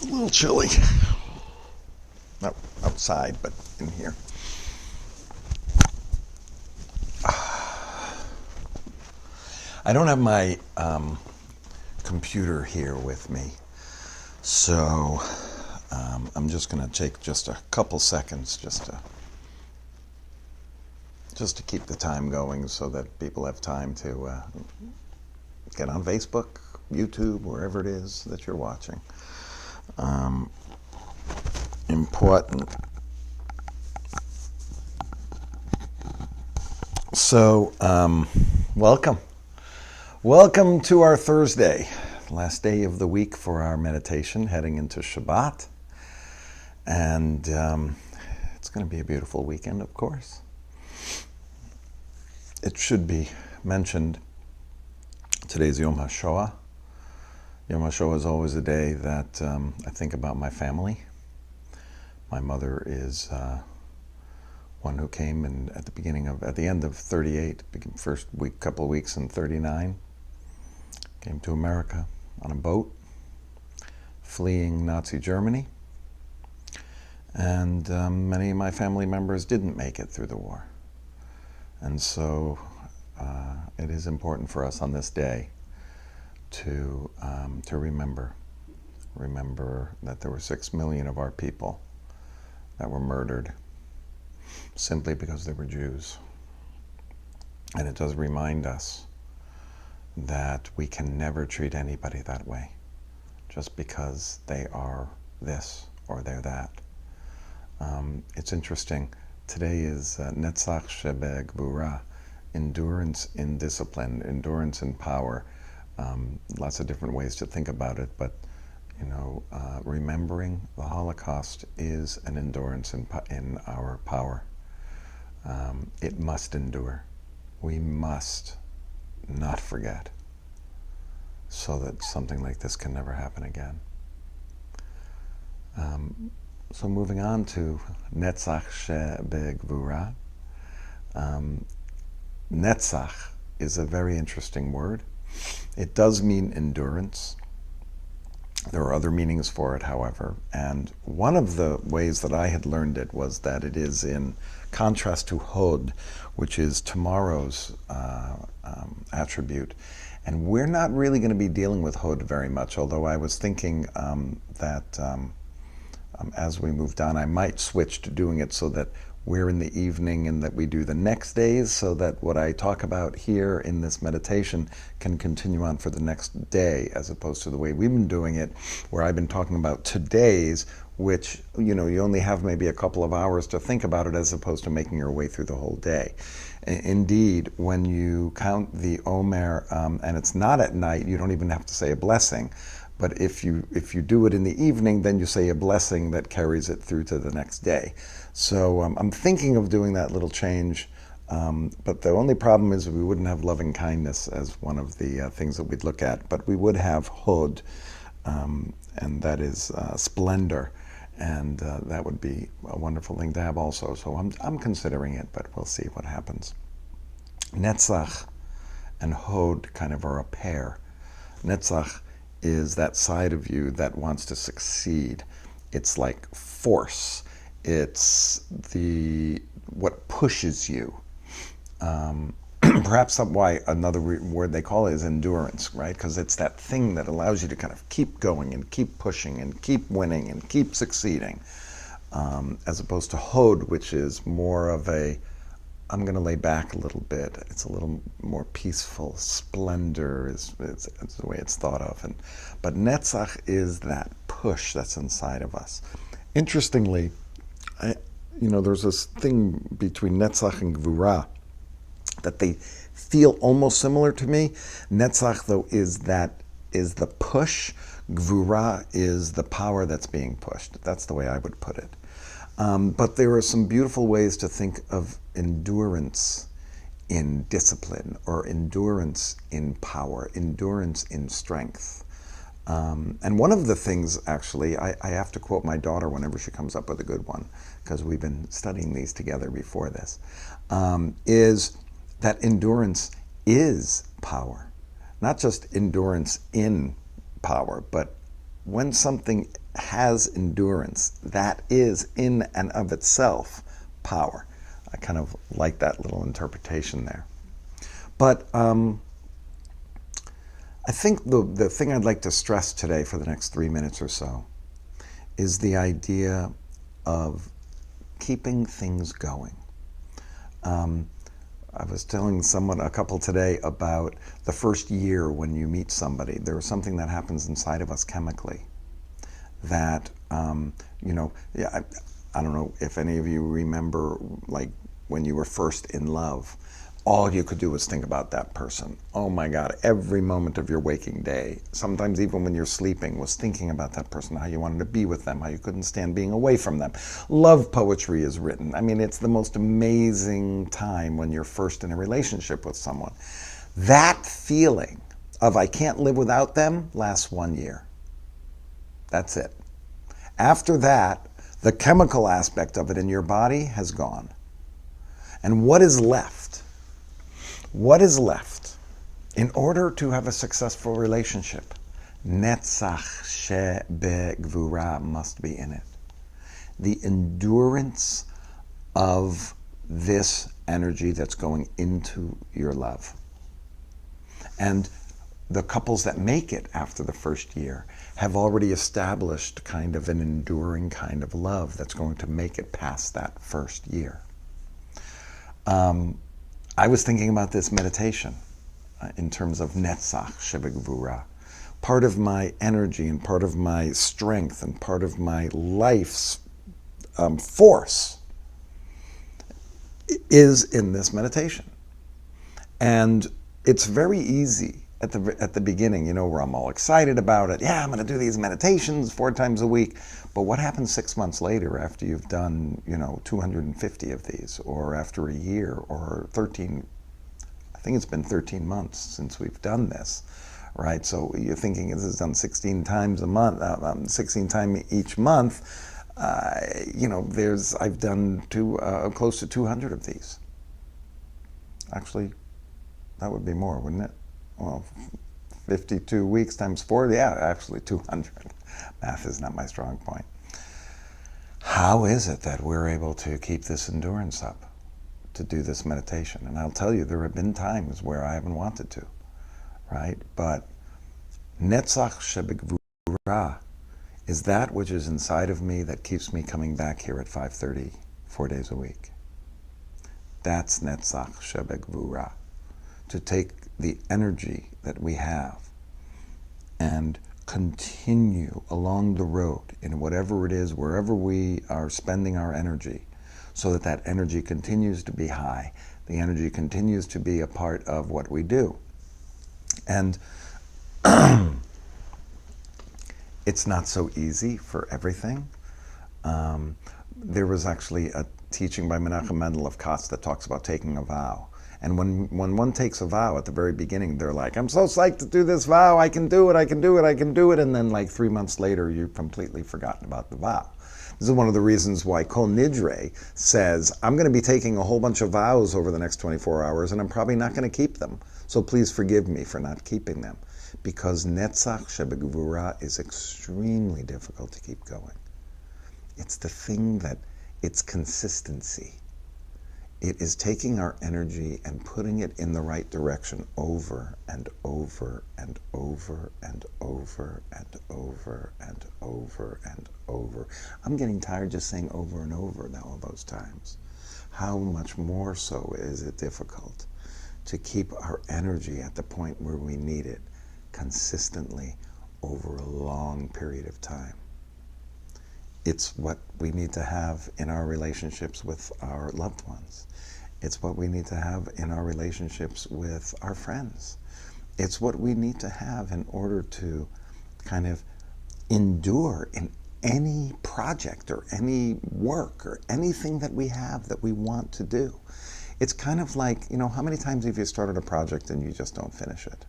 A little chilly. Not outside, but in here. I don't have my computer here with me, so I'm just going to take just a couple seconds just to keep the time going so that people have time to get on Facebook, YouTube, wherever it is that you're watching. Important. So, welcome. Welcome to our Thursday, last day of the week for our meditation, heading into Shabbat. And it's going to be a beautiful weekend, of course. It should be mentioned, today's Yom HaShoah. Yom HaShoah is always a day that I think about my family. My mother is one who came at the end of 38, first couple of weeks in 39, came to America on a boat, fleeing Nazi Germany. And many of my family members didn't make it through the war. And so it is important for us on this day to remember that there were 6 million of our people that were murdered simply because they were Jews. And it does remind us that we can never treat anybody that way just because they are this or they're that. It's interesting. Today is Netzach Shebegvura, endurance in discipline, endurance in power. Lots of different ways to think about it, but remembering the Holocaust is an endurance in our power. It must endure. We must not forget, so that something like this can never happen again. So moving on to Netzach Shebegvura. Netzach is a very interesting word. It does mean endurance. There are other meanings for it, however, and one of the ways that I had learned it was that it is in contrast to Hod, which is tomorrow's attribute. And we're not really going to be dealing with Hod very much, although I was thinking that as we moved on, I might switch to doing it so that we're in the evening and that we do the next days, so that what I talk about here in this meditation can continue on for the next day, as opposed to the way we've been doing it, where I've been talking about today's, which, you only have maybe a couple of hours to think about it, as opposed to making your way through the whole day. Indeed, when you count the Omer, and it's not at night, you don't even have to say a blessing. But if you do it in the evening, then you say a blessing that carries it through to the next day. So I'm thinking of doing that little change. But the only problem is we wouldn't have loving kindness as one of the things that we'd look at. But we would have Hod, and that is splendor. And that would be a wonderful thing to have also. So I'm considering it, but we'll see what happens. Netzach and Hod kind of are a pair. Netzach is that side of you that wants to succeed. It's like force. It's what pushes you. Perhaps that's why another word they call it is endurance, right? Because it's that thing that allows you to kind of keep going and keep pushing and keep winning and keep succeeding, as opposed to Hod, which is more of I'm going to lay back a little bit. It's a little more peaceful. Splendor is the way it's thought of. But Netzach is that push that's inside of us. Interestingly, there's this thing between Netzach and Gvura that they feel almost similar to me. Netzach, though, is the push. Gvura is the power that's being pushed. That's the way I would put it. But there are some beautiful ways to think of endurance in discipline, or endurance in power, endurance in strength. And one of the things, actually, I have to quote my daughter whenever she comes up with a good one, because we've been studying these together before this, is that endurance is power. Not just endurance in power, but when something has endurance, that is in and of itself power. I kind of like that little interpretation there. But I think the thing I'd like to stress today for the next 3 minutes or so is the idea of keeping things going. I was telling a couple today, about the first year when you meet somebody. There is something that happens inside of us chemically that, yeah, I don't know if any of you remember, like when you were first in love, all you could do was think about that person. Oh my God, every moment of your waking day, sometimes even when you're sleeping, was thinking about that person, how you wanted to be with them, how you couldn't stand being away from them. Love poetry is written. I mean, it's the most amazing time when you're first in a relationship with someone. That feeling of I can't live without them lasts 1 year. That's it. After that, the chemical aspect of it in your body has gone. And what is left? What is left? In order to have a successful relationship, Netzach Shebegvura must be in it. The endurance of this energy that's going into your love. And the couples that make it after the first year have already established kind of an enduring kind of love that's going to make it past that first year. I was thinking about this meditation in terms of Netzach Shebegvura. Part of my energy and part of my strength and part of my life's force is in this meditation. And it's very easy at the beginning, where I'm all excited about it. Yeah, I'm going to do these meditations 4 times a week. But what happens 6 months later after you've done, 250 of these, or after a year, or 13, I think it's been 13 months since we've done this, right? So you're thinking this is done 16 times a month, 16 times each month. I've done close to 200 of these. Actually, that would be more, wouldn't it? Well, 52 weeks times 4, yeah, actually 200. Math is not my strong point. How is it that we're able to keep this endurance up, to do this meditation? And I'll tell you, there have been times where I haven't wanted to, right? But Netzach Shebegvura is that which is inside of me that keeps me coming back here at 5:30, 4 days a week. That's Netzach Shebegvura. To take the energy that we have and continue along the road in whatever it is, wherever we are spending our energy, so that that energy continues to be high. The energy continues to be a part of what we do. And it's not so easy for everything. There was actually a teaching by Menachem Mendel of Katz that talks about taking a vow. And when one takes a vow at the very beginning, they're like, I'm so psyched to do this vow, I can do it, I can do it, I can do it. And then like 3 months later, you've completely forgotten about the vow. This is one of the reasons why Kol Nidre says, I'm going to be taking a whole bunch of vows over the next 24 hours, and I'm probably not going to keep them. So please forgive me for not keeping them. Because Netzach Shebegvura is extremely difficult to keep going. It's the thing that, it's consistency. It is taking our energy and putting it in the right direction over and over and over and over and over and over and over. I'm getting tired just saying over and over now all those times. How much more so is it difficult to keep our energy at the point where we need it consistently over a long period of time? It's what we need to have in our relationships with our loved ones. It's what we need to have in our relationships with our friends. It's what we need to have in order to kind of endure in any project or any work or anything that we have that we want to do. It's kind of like, how many times have you started a project and you just don't finish it?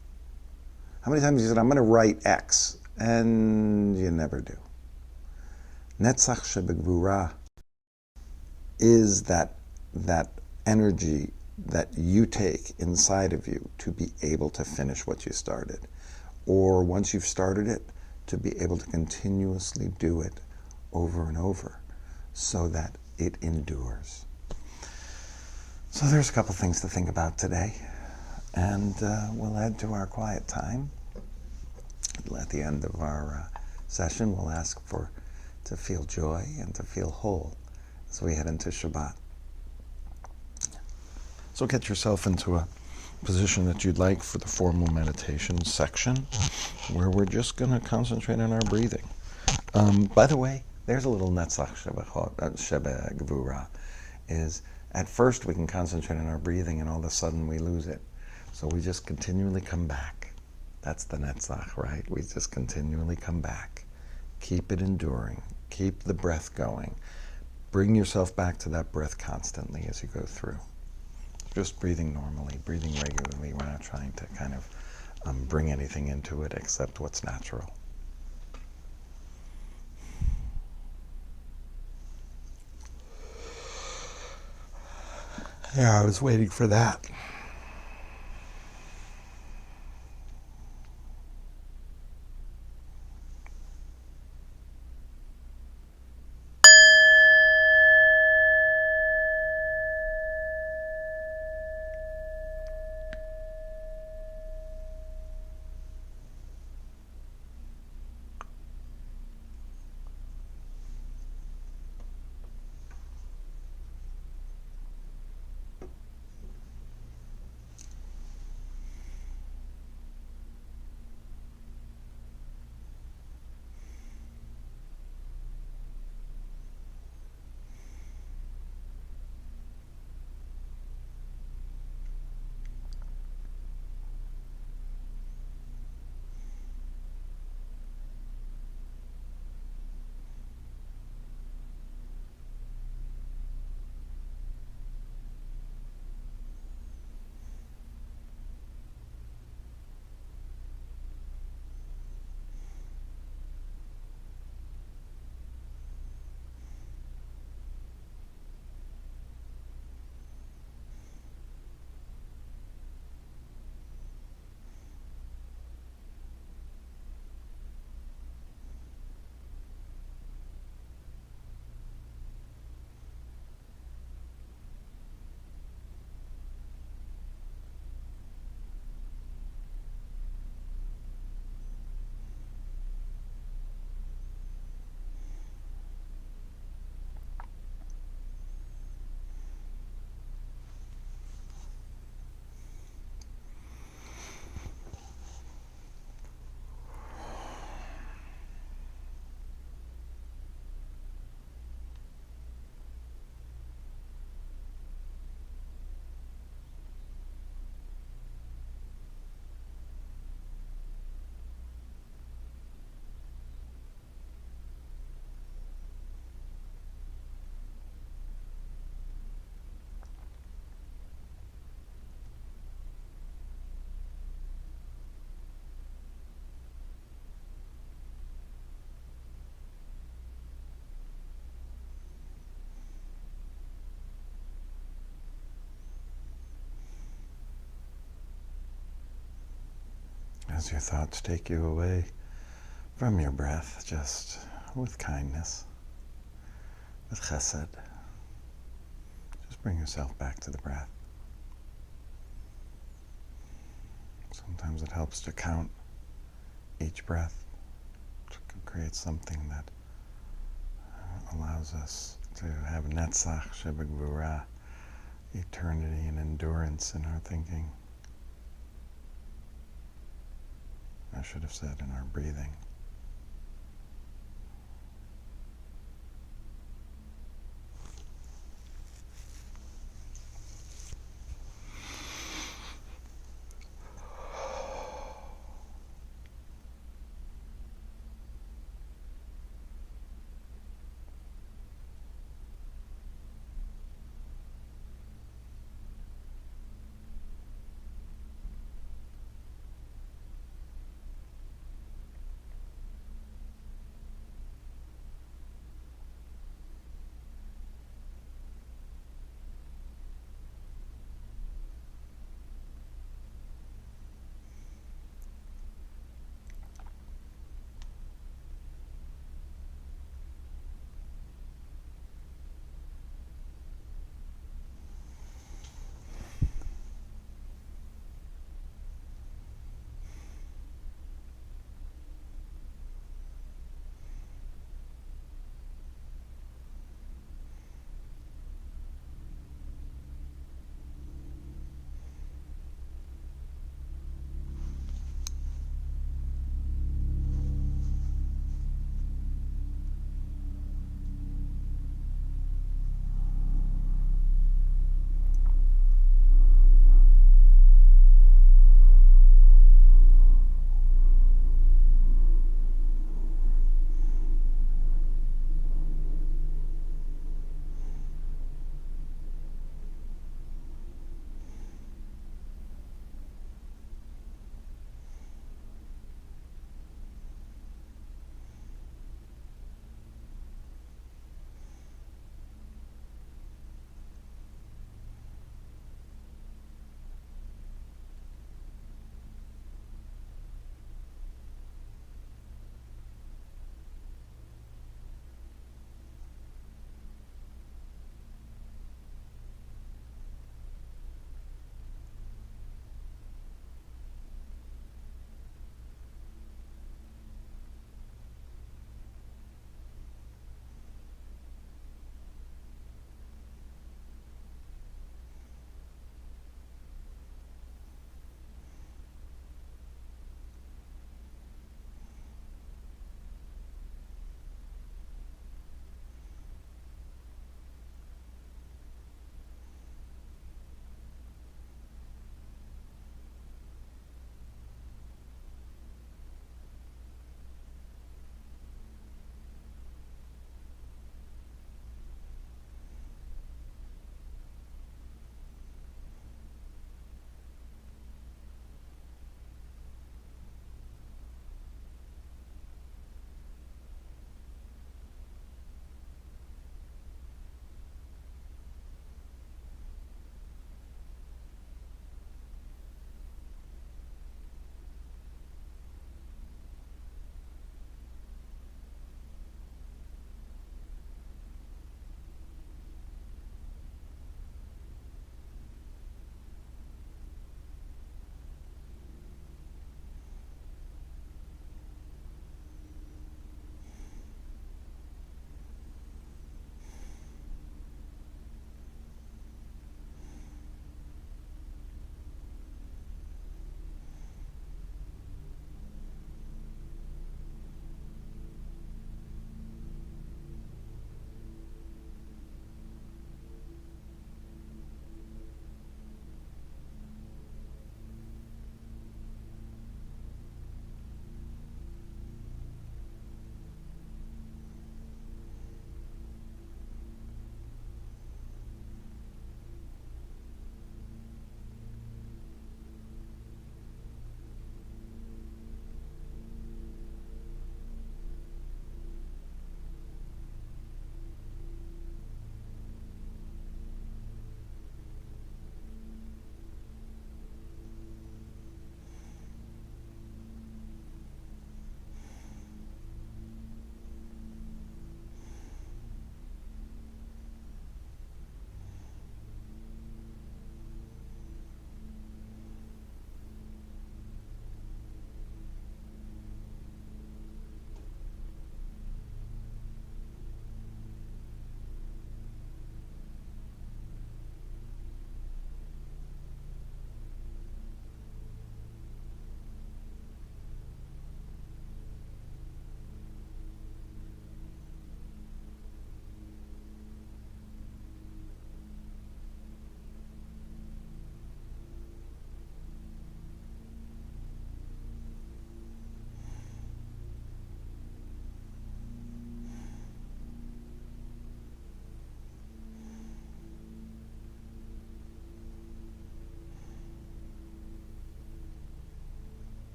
How many times you said, I'm going to write X, and you never do? Netzach Shebegvura is that energy that you take inside of you to be able to finish what you started. Or once you've started it, to be able to continuously do it over and over so that it endures. So there's a couple things to think about today, and we'll add to our quiet time. At the end of our session, we'll ask to feel joy and to feel whole as we head into Shabbat. So get yourself into a position that you'd like for the formal meditation section, where we're just going to concentrate on our breathing. By the way, there's a little netzach shebegvura, is at first we can concentrate on our breathing and all of a sudden we lose it. So we just continually come back. That's the netzach, right? We just continually come back. Keep it enduring. Keep the breath going. Bring yourself back to that breath constantly as you go through. Just breathing normally, breathing regularly. We're not trying to kind of bring anything into it except what's natural. Yeah, I was waiting for that. As your thoughts take you away from your breath, just with kindness, with chesed, just bring yourself back to the breath. Sometimes it helps to count each breath to create something that allows us to have netzach shebegvura, eternity and endurance in our thinking. I should have said in our breathing.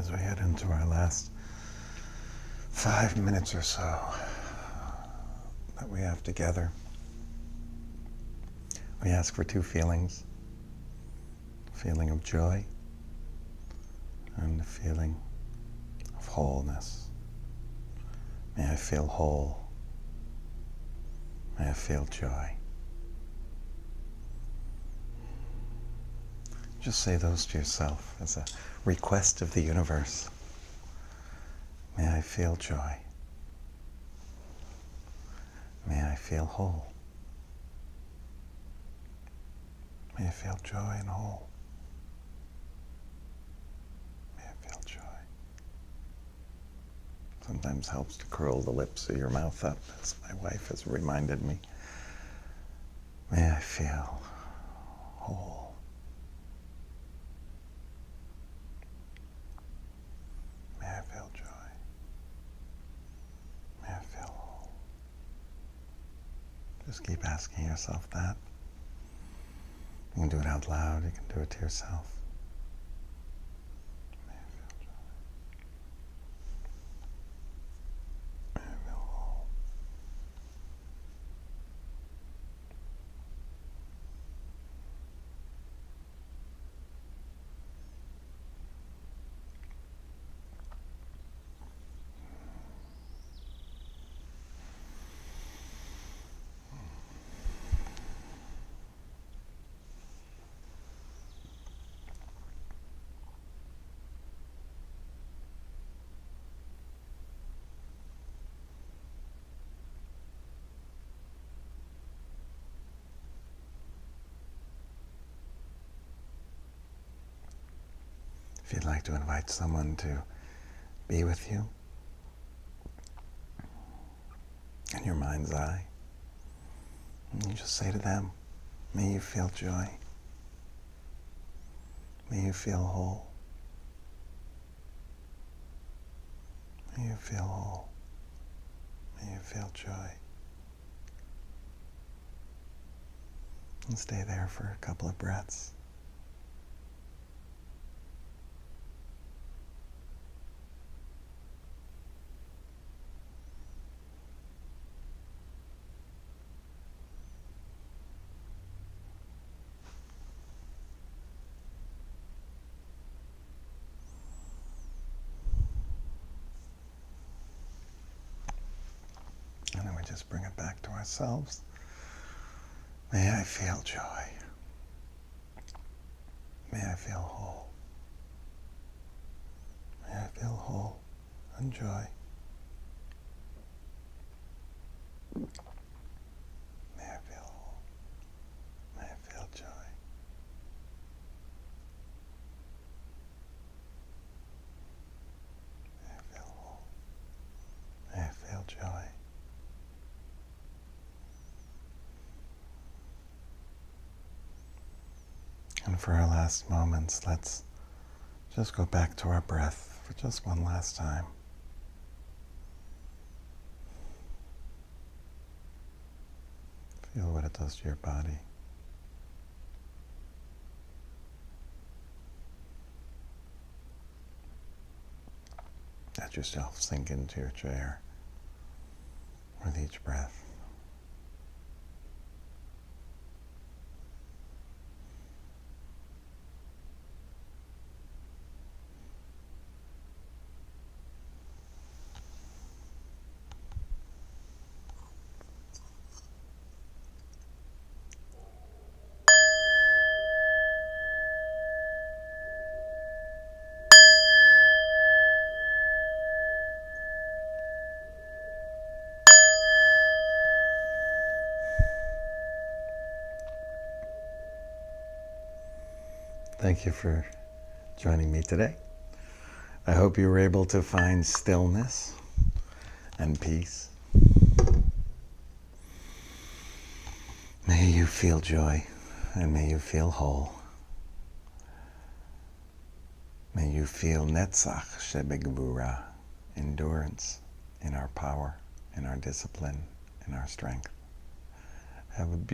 as we head into our last 5 minutes or so that we have together, we ask for two feelings: a feeling of joy and a feeling of wholeness. May I feel whole. May I feel joy. Just say those to yourself as a request of the universe. May I feel joy. May I feel whole. May I feel joy and whole. May I feel joy. Sometimes helps to curl the lips of your mouth up, as my wife has reminded me. May I feel whole. May I feel joy. May I feel whole. Just keep asking yourself that. You can do it out loud, you can do it to yourself. May I feel joy. May I feel whole. If you'd like to invite someone to be with you in your mind's eye, you just say to them, may you feel joy. May you feel whole. May you feel whole. May you feel joy. And stay there for a couple of breaths. And then we just bring it back to ourselves. May I feel joy. May I feel whole. May I feel whole and joy. May I feel whole. May I feel joy. May I feel whole. May I feel joy. And for our last moments, let's just go back to our breath for just one last time. Feel what it does to your body. Let yourself sink into your chair with each breath. Thank you for joining me today. I hope you were able to find stillness and peace. May you feel joy and may you feel whole. May you feel netzach shebegvura, endurance in our power, in our discipline, in our strength. Have a beautiful